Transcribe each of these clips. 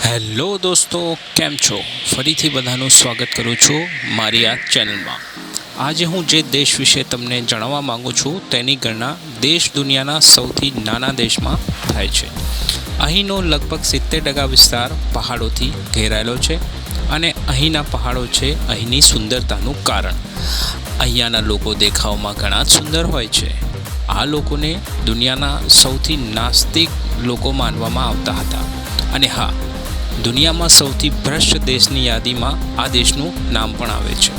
Hello દોસ્તો, કેમ છો? ફરીથી બધાનું સ્વાગત કરું છું મારી આ ચેનલમાં. આજે હું જે દેશ વિશે તમને જણાવવા માગું છું તેની ગણના દેશ દુનિયાના સૌથી નાના દેશમાં થાય છે. અહીંનો લગભગ 70% વિસ્તાર પહાડોથી ઘેરાયેલો છે અને અહીંના પહાડો છે અહીંની સુંદરતાનું કારણ. અહીંયાના લોકો દેખાવમાં ઘણા જ સુંદર હોય છે. આ લોકોને દુનિયાના સૌથી નાસ્તિક લોકો માનવામાં આવતા હતા. અને હા, દુનિયામાં સૌથી ભ્રષ્ટ દેશની યાદીમાં આ દેશનું નામ પણ આવે છે.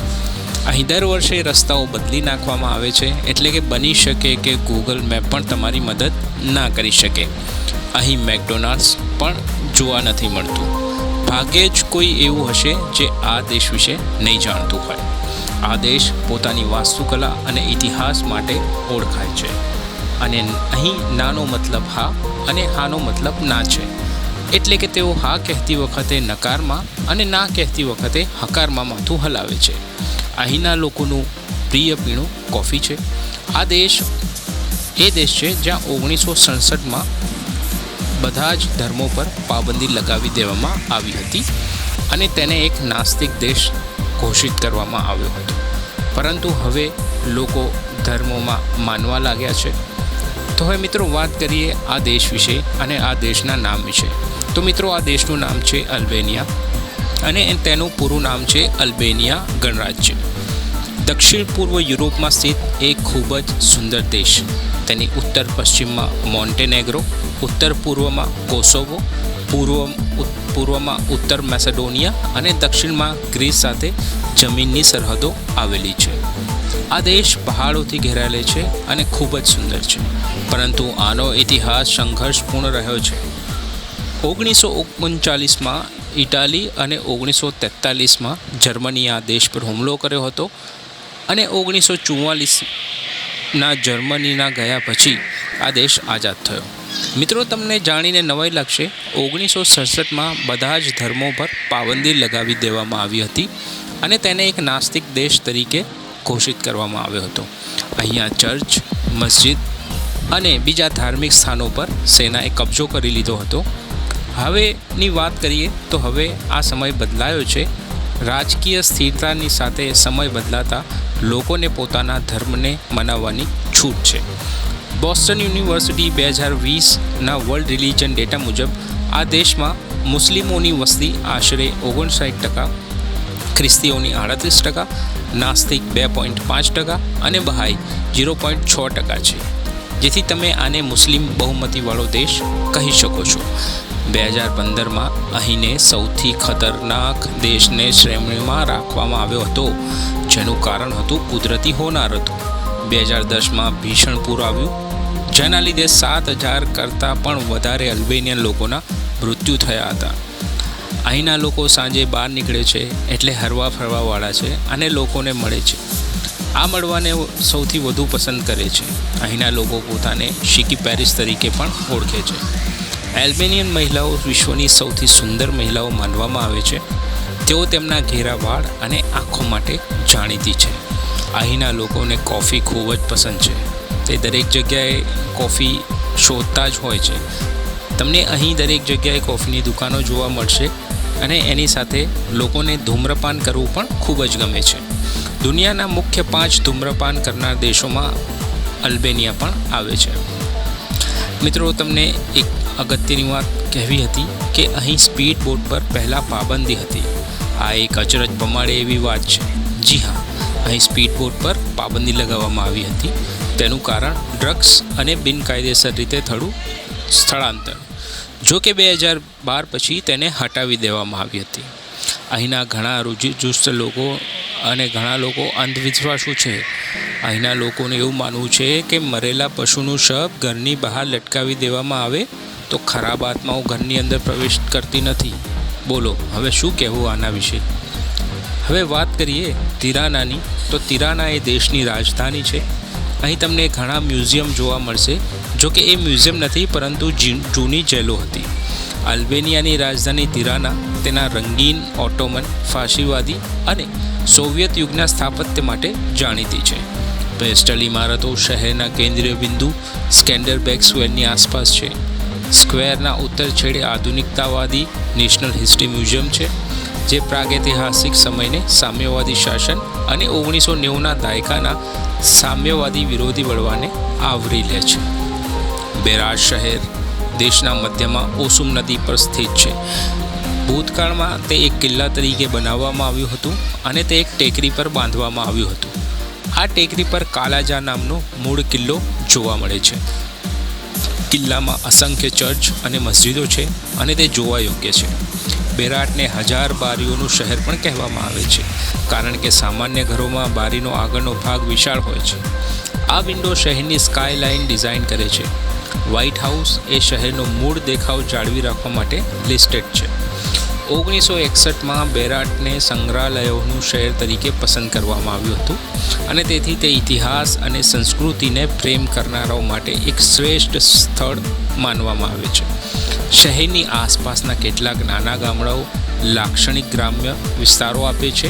અહીં દર વર્ષે રસ્તાઓ બદલી નાખવામાં આવે છે, એટલે કે બની શકે કે ગૂગલ મેપ પણ તમારી મદદ ના કરી શકે. અહીં મેકડોનાલ્ડ્સ પણ જોવા નથી મળતું. ભાગ્યે જ કોઈ એવું હશે જે આ દેશ વિશે નહીં જાણતું હોય. આ દેશ પોતાની વાસ્તુકલા અને ઇતિહાસ માટે ઓળખાય છે. અને અહીં નાનો મતલબ હા અને હાનો મતલબ ના છે. એટલે કે તેઓ હા કહેતી વખતે નકારમાં અને ના કહેતી વખતે હકારમાં માથું હલાવે છે. અહીંના લોકોનું પ્રિય પીણું કોફી છે. આ દેશ એ દેશ છે જ્યાં 1967માં બધા જ ધર્મો પર પાબંદી લગાવી દેવામાં આવી હતી અને તેને એક નાસ્તિક દેશ ઘોષિત કરવામાં આવ્યો હતો. પરંતુ હવે લોકો ધર્મોમાં માનવા લાગ્યા છે. તો હવે મિત્રો વાત કરીએ આ દેશ વિશે અને આ દેશના નામ વિશે. તો મિત્રો, આ દેશનું નામ છે અલ્બેનિયા અને તેનું પૂરું નામ છે અલ્બેનિયા ગણરાજ્ય. દક્ષિણ પૂર્વ યુરોપમાં સ્થિત એક ખૂબ જ સુંદર દેશ. તેની ઉત્તર પશ્ચિમમાં મોન્ટેનેગ્રો, ઉત્તર પૂર્વમાં કોસોવો, પૂર્વમાં ઉત્તર મેસેડોનિયા અને દક્ષિણમાં ગ્રીસ સાથે જમીનની સરહદો આવેલી છે. આ દેશ પહાડોથી ઘેરાયેલો છે અને ખૂબ જ સુંદર છે. પરંતુ આનો ઇતિહાસ સંઘર્ષપૂર્ણ રહ્યો છે. 1939માં ઇટાલી અને 1943માં જર્મનીએ આ દેશ પર હુમલો કર્યો હતો અને 1944ના જર્મનીના ગયા પછી આ દેશ આઝાદ થયો. મિત્રો, તમને જાણીને નવાઈ લાગશે, 1967માં બધા જ ધર્મો પર પાબંદી લગાવી દેવામાં આવી હતી અને તેને એક નાસ્તિક દેશ તરીકે ઘોષિત કરવામાં આવ્યો હતો. અહીંયા ચર્ચ, મસ્જિદ અને બીજા ધાર્મિક સ્થાનો પર સેનાએ કબજો કરી લીધો હતો. હવેની વાત કરીએ તો હવે આ સમય બદલાયો છે. રાજકીય સ્થિરતાની સાથે સમય બદલાતા લોકોને પોતાના ધર્મને મનાવવાની છૂટ છે. બોસ્ટન યુનિવર્સિટી 2020ના વર્લ્ડ રિલિજન ડેટા મુજબ આ દેશમાં મુસ્લિમોની વસ્તી આશરે 59%, ખ્રિસ્તીઓની 38%, નાસ્તિક 2.5% અને બહાઈ 0.6% છે. જેથી તમે આને મુસ્લિમ બહુમતીવાળો દેશ કહી શકો છો. 2015માં અહીંને સૌથી ખતરનાક દેશને શ્રેણીમાં રાખવામાં આવ્યો હતો, જેનું કારણ હતું કુદરતી હોનારતો. 2010માં ભીષણ પૂર આવ્યું, જેના લીધે 7,000 કરતાં પણ વધારે અલ્બેનિયન લોકોના મૃત્યુ થયા હતા. અહીંના લોકો સાંજે બહાર નીકળે છે એટલે હરવા ફરવાવાળા છે અને લોકોને મળે છે. આ મળવાને સૌથી વધુ પસંદ કરે છે. અહીંના લોકો પોતાને શીકી પેરિસ તરીકે પણ ઓળખે છે. એલ્બેનિયન મહિલાઓ વિશ્વની સૌથી સુંદર મહિલાઓ માનવામાં આવે છે. તેઓ તેમના ઘેરા વાળ અને આંખો માટે જાણીતી છે. અહીંના લોકોને કોફી ખૂબ જ પસંદ છે. તે દરેક જગ્યાએ કોફી શોધતા જ હોય છે. તમને અહીં દરેક જગ્યાએ કોફીની દુકાનો જોવા મળશે અને એની સાથે લોકોને ધૂમ્રપાન કરવું પણ ખૂબ જ ગમે છે. દુનિયાના મુખ્ય 5 ધૂમ્રપાન કરનાર દેશોમાં અલ્બેનિયા પણ આવે છે. મિત્રો, તમને એક અગત્યની વાત કહેવી હતી કે અહીં સ્પીડ બોટ પર પહેલાં પાબંદી હતી. આ એક અચરજ પમાડે એવી વાત છે. જી હા, અહીં સ્પીડ બોટ પર પાબંદી લગાવવામાં આવી હતી. તેનું કારણ ડ્રગ્સ અને બિનકાયદેસર રીતે થયું સ્થળાંતર. જો કે 2012 પછી તેને હટાવી દેવામાં આવી હતી. અહીંના ઘણા રૂઢિચુસ્ત લોકો અને ઘણા લોકો અંધવિશ્વાસુ છે. અહીંના લોકોને એવું માનવું છે કે મરેલા પશુનું શબ ઘરની બહાર લટકાવી દેવામાં આવે તો ખરાબ આત્માઓ ઘરની અંદર પ્રવેશ કરતી નથી. બોલો, હવે શું કહેવું આના વિશે? હવે વાત કરીએ તિરાનાની, તો તિરાના એ દેશની રાજધાની છે. અહીં તમને ઘણા મ્યુઝિયમ જોવા મળશે. જો કે એ મ્યુઝિયમ નથી, પરંતુ જૂની જેલો હતી. અલ્બેનિયાની રાજધાની તિરાના તેના રંગીન ઓટોમન, ફાશીવાદી અને સોવિયત યુગના સ્થાપત્ય માટે જાણીતી છે. પેસ્ટલ ઇમારતો શહેરના કેન્દ્રીય બિંદુ સ્કેન્ડરબેગ સ્ક્વેરની આસપાસ છે. સ્ક્વેરના ઉત્તર છેડે આધુનિકતાવાદી નેશનલ હિસ્ટ્રી મ્યુઝિયમ છે, જે પ્રાગૈતિહાસિક સમયને સામ્યવાદી શાસન અને 1990ના દાયકાના સામ્યવાદી વિરોધી બળવાને આવરી લે છે. બેરાટ શહેર દેશના મધ્યમાં ઓસુમ નદી પર સ્થિત છે. ભૂતકાળમાં તે એક કિલ્લા તરીકે બનાવવામાં આવ્યું હતું અને તે એક ટેકરી પર બાંધવામાં આવ્યું હતું. આ ટેકરી પર કાલાજા નામનો મૂળ કિલ્લો જોવા મળે છે. કિલ્લામાં અસંખ્ય ચર્ચ અને મસ્જિદો છે અને તે જોવા યોગ્ય છે. બેરાટને 1000 બારીઓનું શહેર પણ કહેવામાં આવે છે, કારણ કે સામાન્ય ઘરોમાં બારીનો આગળનો ભાગ વિશાળ હોય છે. આ વિન્ડો શહેરની સ્કાયલાઇન ડિઝાઇન કરે છે. વ્હાઇટ હાઉસ એ શહેરનો મૂળ દેખાવ જાળવી રાખવા માટે લિસ્ટેડ છે. 1961માં બેરાટને સંગ્રહાલયોનું શહેર તરીકે પસંદ કરવામાં આવ્યું હતું અને તેથી તે ઇતિહાસ અને સંસ્કૃતિને પ્રેમ કરનારાઓ માટે એક શ્રેષ્ઠ સ્થળ માનવામાં આવે છે. શહેરની આસપાસના કેટલાક નાના ગામડાઓ લાક્ષણિક ગ્રામ્ય વિસ્તારો આપે છે,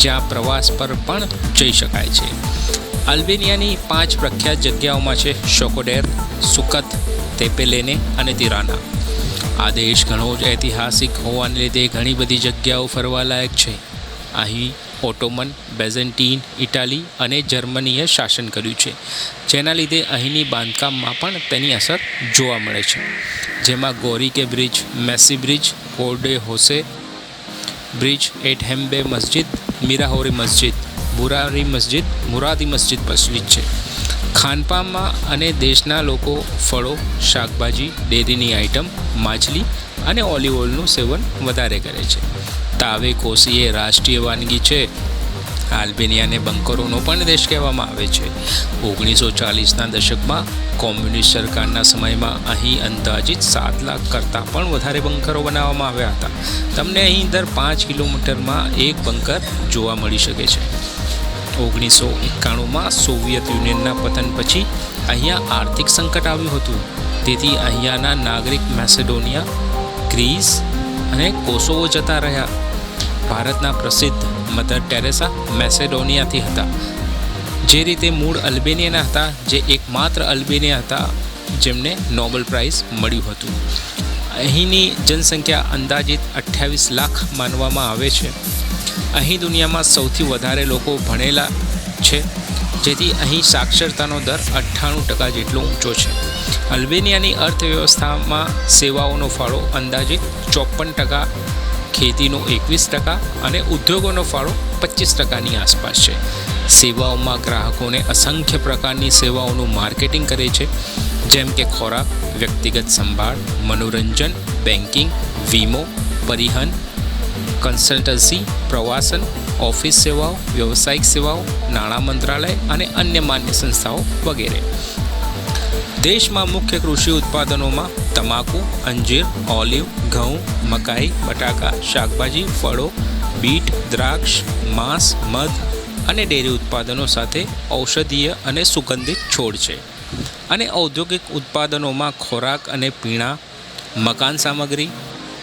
જ્યાં પ્રવાસ પર પણ જઈ શકાય છે. અલ્બેનિયાની 5 પ્રખ્યાત જગ્યાઓમાં છે શોકોડેર, સુકત, તેપેલેને અને તિરાના. આ દેશ ઘણો જ ઐતિહાસિક હોવાને લીધે ઘણી બધી જગ્યાઓ ફરવાલાયક છે. અહીં ઓટોમન, બેઝન્ટીન, ઇટાલી અને જર્મનીએ શાસન કર્યું છે, જેના લીધે અહીંની બાંધકામમાં પણ તેની અસર જોવા મળે છે, જેમાં ગોરીકે બ્રિજ, મેસી બ્રિજ, કોર્ડે હોસે બ્રિજ, એટહેમ્બે મસ્જિદ, મીરાહોરી મસ્જિદ, મુરાદી મસ્જિદ પ્રચલિત છે. ખાનપાનમાં અને દેશના લોકો ફળો, શાકભાજી, ડેરીની આઇટમ, માછલી અને ઓલિવ ઓઇલનું સેવન વધારે કરે છે. તાવે કોસી એ રાષ્ટ્રીય વાનગી છે. આલ્બેનિયાને બંકરોનો પણ દેશ કહેવામાં આવે છે. 1940ના દશકમાં કોમ્યુનિસ્ટ સરકારના સમયમાં અહીં અંદાજિત 7 લાખ કરતાં પણ વધારે બંકરો બનાવવામાં આવ્યા હતા. તમને અહીં દર 5 કિલોમીટરમાં એક બંકર જોવા મળી શકે છે. 1991માં સોવિયત યુનિયનના પતન પછી અહીંયા આર્થિક સંકટ આવ્યું હતું. તેથી અહીંયાના નાગરિક મેસેડોનિયા, ગ્રીસ અને કોસોવો જતા રહ્યા. ભારતના પ્રસિદ્ધ મધર ટેરેસા મેસેડોનિયાથી હતા, જે રીતે મૂળ અલ્બેનિયાના હતા, જે એકમાત્ર અલ્બેનિયા હતા જેમને નોબેલ પ્રાઇઝ મળ્યું હતું. અહીંની જનસંખ્યા અંદાજિત 28 લાખ માનવામાં આવે છે. અહીં દુનિયામાં સૌથી વધારે લોકો ભણેલા છે, જેથી અહીં સાક્ષરતાનો દર 98% જેટલો ઊંચો છે. અલ્બેનિયાની અર્થવ્યવસ્થામાં સેવાઓનો ફાળો અંદાજિત 54%, ખેતીનો 21% અને ઉદ્યોગોનો ફાળો 25%ની આસપાસ છે. સેવાઓમાં ગ્રાહકોને અસંખ્ય પ્રકારની સેવાઓનું માર્કેટિંગ કરે છે, જેમ કે ખોરાક, વ્યક્તિગત સંભાળ, મનોરંજન, બેન્કિંગ, વીમો, પરિવહન, કન્સલ્ટન્સી, પ્રવાસન, ઓફિસ સેવાઓ, વ્યવસાયિક સેવાઓ, નાણાં મંત્રાલય અને અન્ય માન્ય સંસ્થાઓ વગેરે. દેશમાં મુખ્ય કૃષિ ઉત્પાદનોમાં તમાકુ, અંજીર, ઓલિવ, ઘઉં, મકાઈ, બટાકા, શાકભાજી, ફળો, બીટ, દ્રાક્ષ, માંસ, મધ અને ડેરી ઉત્પાદનો સાથે ઔષધીય અને સુગંધિત છોડ છે. અને ઔદ્યોગિક ઉત્પાદનોમાં ખોરાક અને પીણા, મકાન સામગ્રી,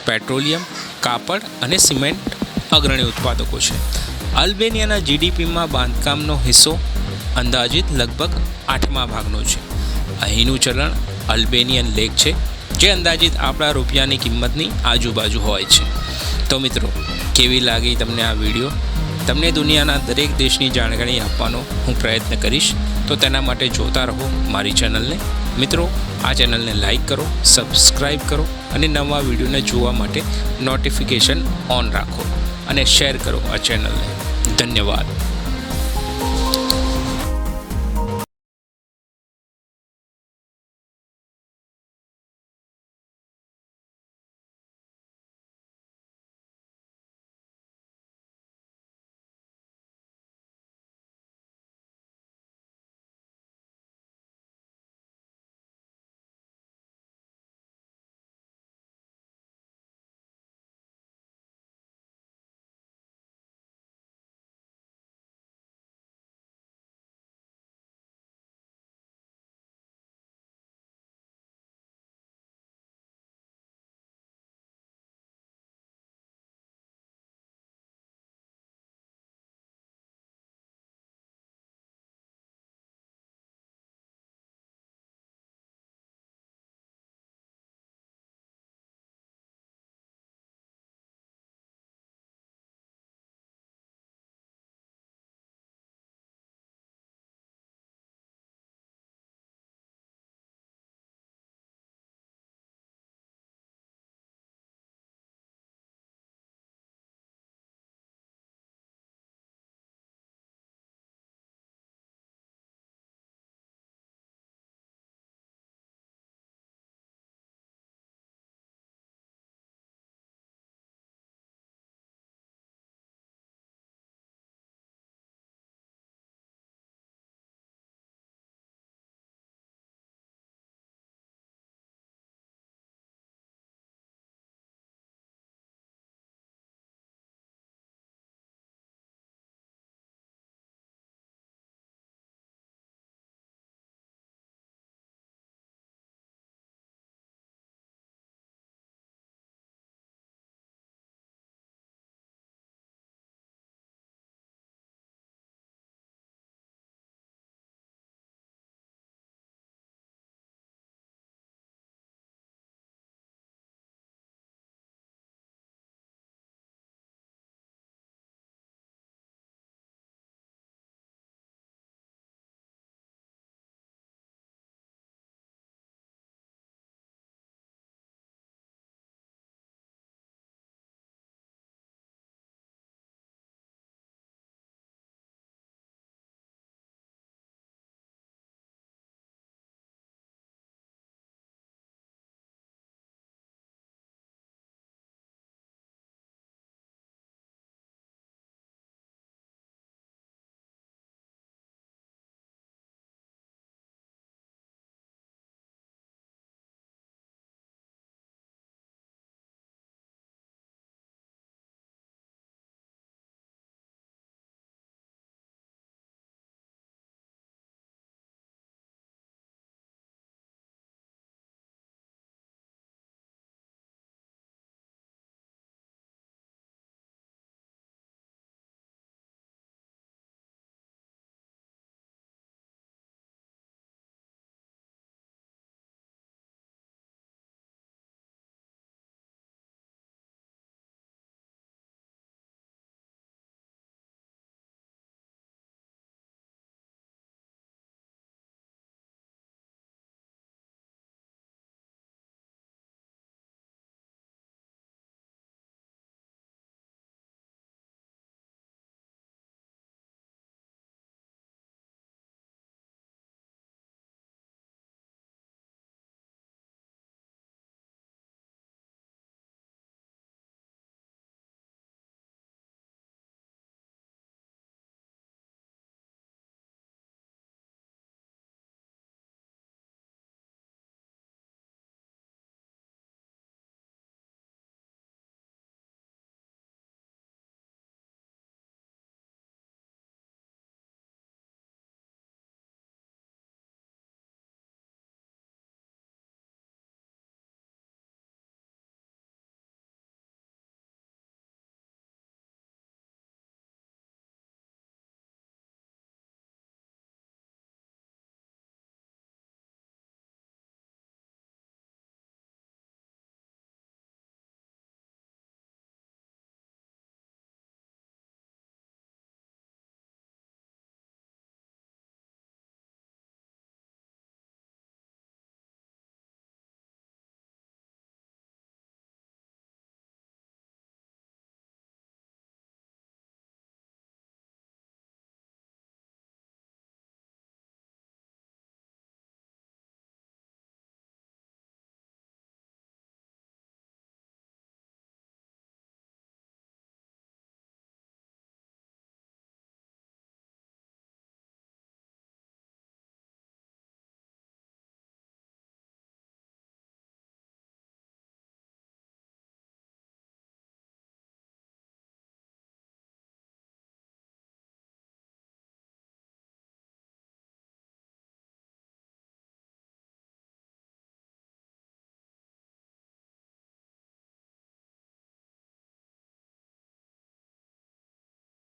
પેટ્રોલિયમ, કાપડ અને સિમેન્ટ અગ્રણી ઉત્પાદકો છે. અલ્બેનિયાના જીડીપીમાં બાંધકામનો હિસ્સો અંદાજિત લગભગ 8મા ભાગનો છે. અહીંનું ચલણ અલ્બેનિયન લેક છે, જે અંદાજિત આપણા રૂપિયાની કિંમતની આજુબાજુ હોય છે. તો મિત્રો, કેવી લાગી તમને આ વિડીયો? તમને દુનિયાના દરેક દેશની જાણકારી આપવાનો હું પ્રયત્ન કરીશ, તો તેના માટે જોતા રહો મારી ચેનલને. મિત્રો, આ ચેનલને લાઈક કરો, સબસ્ક્રાઈબ કરો અને નવા વિડીયોને જોવા માટે નોટિફિકેશન ઓન રાખો અને શેર કરો આ ચેનલને. ધન્યવાદ.